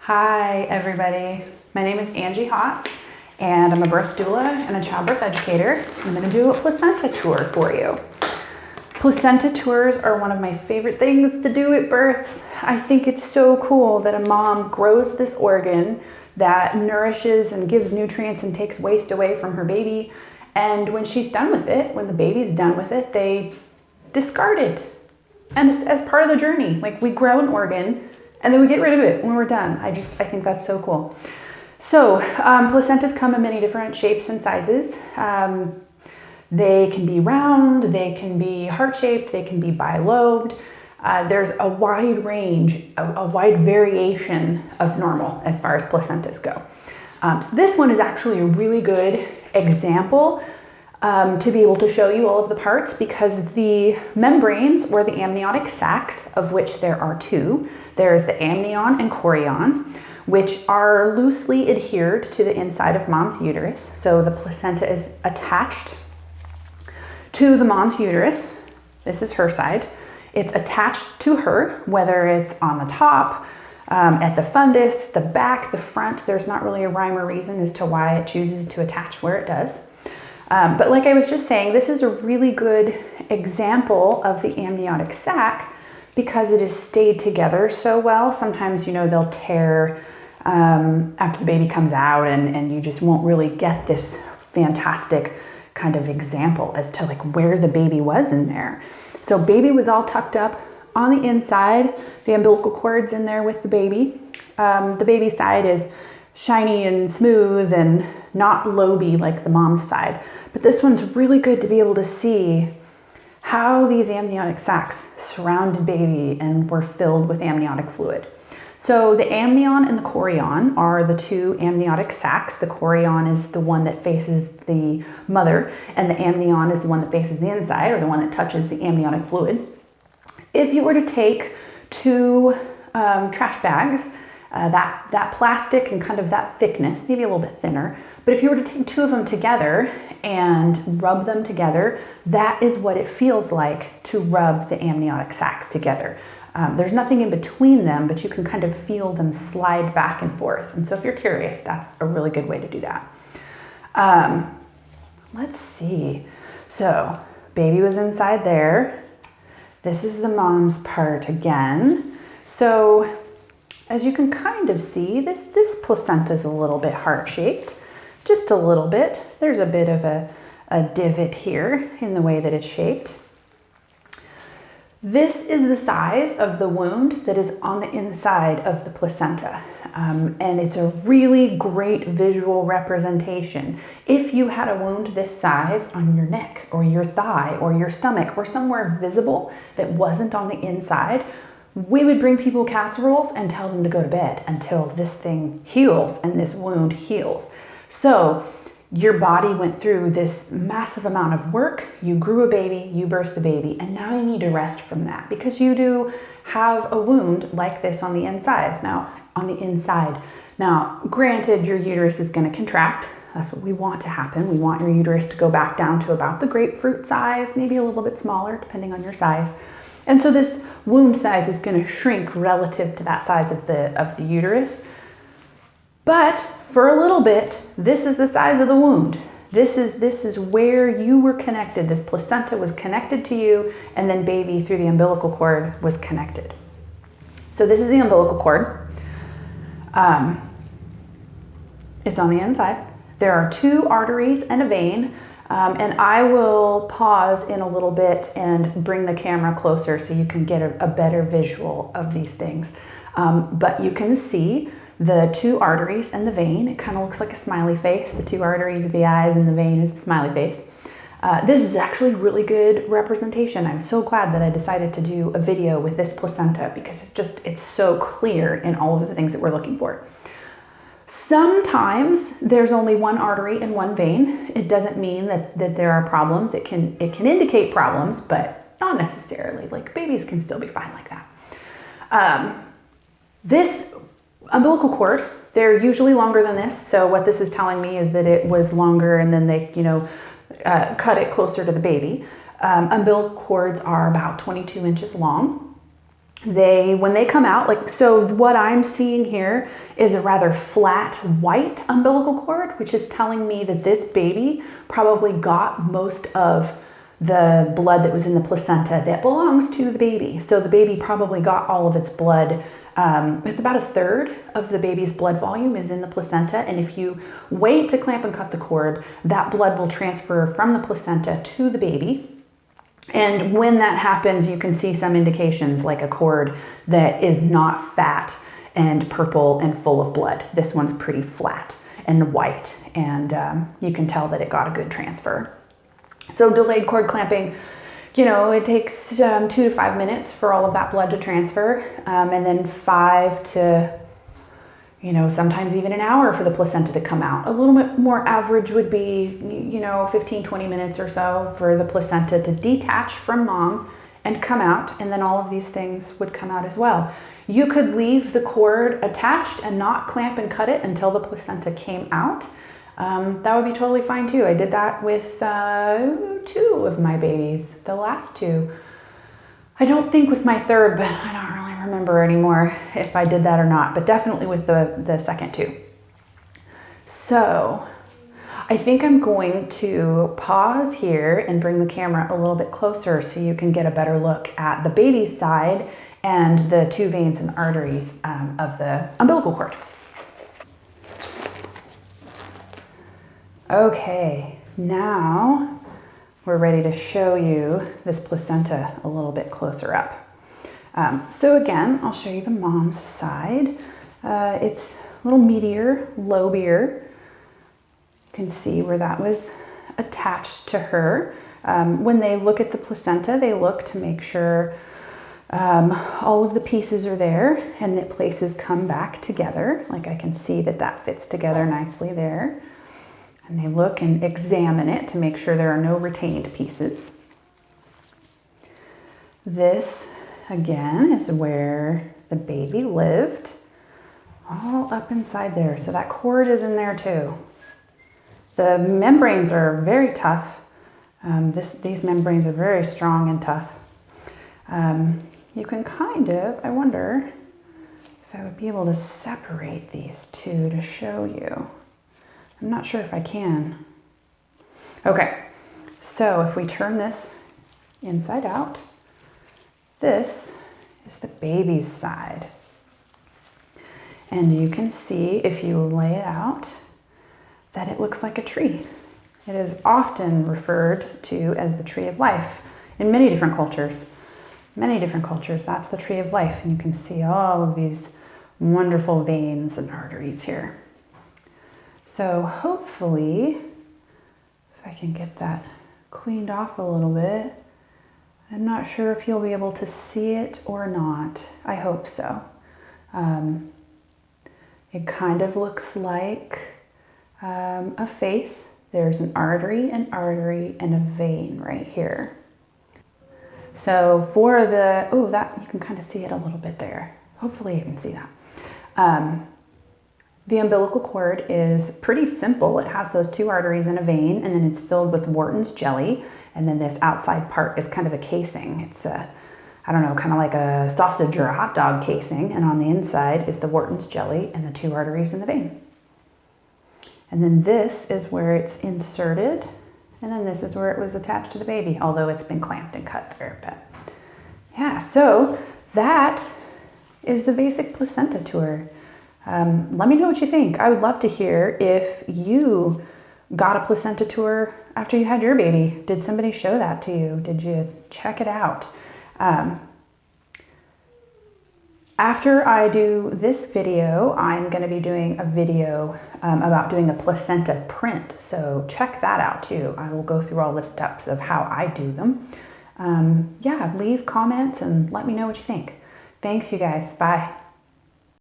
Hi everybody, my name is Angie Hotz and I'm a birth doula and a childbirth educator. I'm going to do a placenta tour for you. Placenta tours are one of my favorite things to do at births. I think it's so cool that a mom grows this organ that nourishes and gives nutrients and takes waste away from her baby, and when she's done with it, when the baby's done with it, they discard it. And as part of the journey, like we grow an organ and then we get rid of it when we're done. I think that's so cool. So placentas come in many different shapes and sizes. They can be round, they can be heart-shaped, they can be bilobed. There's a wide range, a wide variation of normal as far as placentas go. So this one is actually a really good example to be able to show you all of the parts, because the membranes or the amniotic sacs, of which there are two, there's the amnion and chorion, which are loosely adhered to the inside of mom's uterus. So the placenta is attached to the mom's uterus. This is her side. It's attached to her, whether it's on the top, at the fundus, the back, the front. There's not really a rhyme or reason as to why it chooses to attach where it does. But like I was just saying, this is a really good example of the amniotic sac because it is stayed together so well. Sometimes, they'll tear after the baby comes out, and you just won't really get this fantastic kind of example as to like where the baby was in there. So baby was all tucked up on the inside. The umbilical cord's in there with the baby. The baby side is shiny and smooth and not loby like the mom's side. But this one's really good to be able to see how these amniotic sacs surrounded baby and were filled with amniotic fluid. So the amnion and the chorion are the two amniotic sacs. The chorion is the one that faces the mother, and the amnion is the one that faces the inside, or the one that touches the amniotic fluid. If you were to take two trash bags, that plastic and kind of that thickness, maybe a little bit thinner, but if you were to take two of them together and rub them together, that is what it feels like to rub the amniotic sacs together. There's nothing in between them, but you can kind of feel them slide back and forth. And so if you're curious, that's a really good way to do that. Let's see. So baby was inside there. This is the mom's part again. So as you can kind of see, this placenta is a little bit heart-shaped, just a little bit. There's a bit of a divot here in the way that it's shaped. This is the size of the wound that is on the inside of the placenta, and it's a really great visual representation. If you had a wound this size on your neck or your thigh or your stomach or somewhere visible that wasn't on the inside, we would bring people casseroles and tell them to go to bed until this thing heals and this wound heals. So your body went through this massive amount of work, you grew a baby, you birthed a baby, and now you need to rest from that because you do have a wound like this on the inside. Now, granted, your uterus is going to contract. That's what we want to happen. We want your uterus to go back down to about the grapefruit size, maybe a little bit smaller, depending on your size. And so this wound size is going to shrink relative to that size of the uterus. But for a little bit, this is the size of the wound. This is where you were connected. This placenta was connected to you, and then baby through the umbilical cord was connected. So this is the umbilical cord. It's on the inside. There are two arteries and a vein, and I will pause in a little bit and bring the camera closer so you can get a better visual of these things. But you can see the two arteries and the vein. It kind of looks like a smiley face. The two arteries are the eyes and the vein is the smiley face. This is actually really good representation. I'm so glad that I decided to do a video with this placenta because it's so clear in all of the things that we're looking for. Sometimes there's only one artery and one vein. It doesn't mean that there are problems. It can indicate problems, but not necessarily. Like babies can still be fine like that. This umbilical cord, they're usually longer than this. So what this is telling me is that it was longer and then they, cut it closer to the baby. Umbilical cords are about 22 inches long. when they come out, like, so what I'm seeing here is a rather flat white umbilical cord, which is telling me that this baby probably got most of the blood that was in the placenta that belongs to the baby. So the baby probably got all of its blood. It's about a third of the baby's blood volume is in the placenta. And if you wait to clamp and cut the cord, that blood will transfer from the placenta to the baby. And when that happens, you can see some indications like a cord that is not fat and purple and full of blood. This one's pretty flat and white, and you can tell that it got a good transfer. So delayed cord clamping, you know, it takes 2 to 5 minutes for all of that blood to transfer, and then 5 to, you know, sometimes even an hour for the placenta to come out. A little bit more average would be, you know, 15, 20 minutes or so for the placenta to detach from mom and come out, and then all of these things would come out as well. You could leave the cord attached and not clamp and cut it until the placenta came out. That would be totally fine too. I did that with 2 of my babies, the last 2. I don't think with my third, but I don't really remember anymore if I did that or not, but definitely with the second 2. So I think I'm going to pause here and bring the camera a little bit closer so you can get a better look at the baby's side and the 2 veins and arteries of the umbilical cord. Okay, now we're ready to show you this placenta a little bit closer up. So again, I'll show you the mom's side. It's a little meatier, lobier. You can see where that was attached to her. When they look at the placenta, they look to make sure all of the pieces are there and that places come back together. Like I can see that that fits together nicely there. And they look and examine it to make sure there are no retained pieces. This, again, is where the baby lived, all up inside there. So that cord is in there too. The membranes are very tough. These membranes are very strong and tough. You can kind of, I wonder if I would be able to separate these 2 to show you. I'm not sure if I can. Okay, so if we turn this inside out, this is the baby's side. And you can see if you lay it out that it looks like a tree. It is often referred to as the tree of life in many different cultures. Many different cultures, that's the tree of life. And you can see all of these wonderful veins and arteries here. So hopefully, if I can get that cleaned off a little bit, I'm not sure if you'll be able to see it or not. I hope so. It kind of looks like a face. There's an artery, and a vein right here. So for the, oh, that you can kind of see it a little bit there. Hopefully you can see that. The umbilical cord is pretty simple. It has those 2 arteries and a vein, and then it's filled with Wharton's jelly. And then this outside part is kind of a casing. It's a, I don't know, kind of like a sausage or a hot dog casing. And on the inside is the Wharton's jelly and the 2 arteries and the vein. And then this is where it's inserted. And then this is where it was attached to the baby, although it's been clamped and cut there. But yeah, so that is the basic placenta tour. Let me know what you think. I would love to hear if you got a placenta tour after you had your baby. Did somebody show that to you? Did you check it out? After I do this video, I'm going to be doing a video about doing a placenta print. So check that out too. I will go through all the steps of how I do them. Yeah, leave comments and let me know what you think. Thanks, you guys. Bye.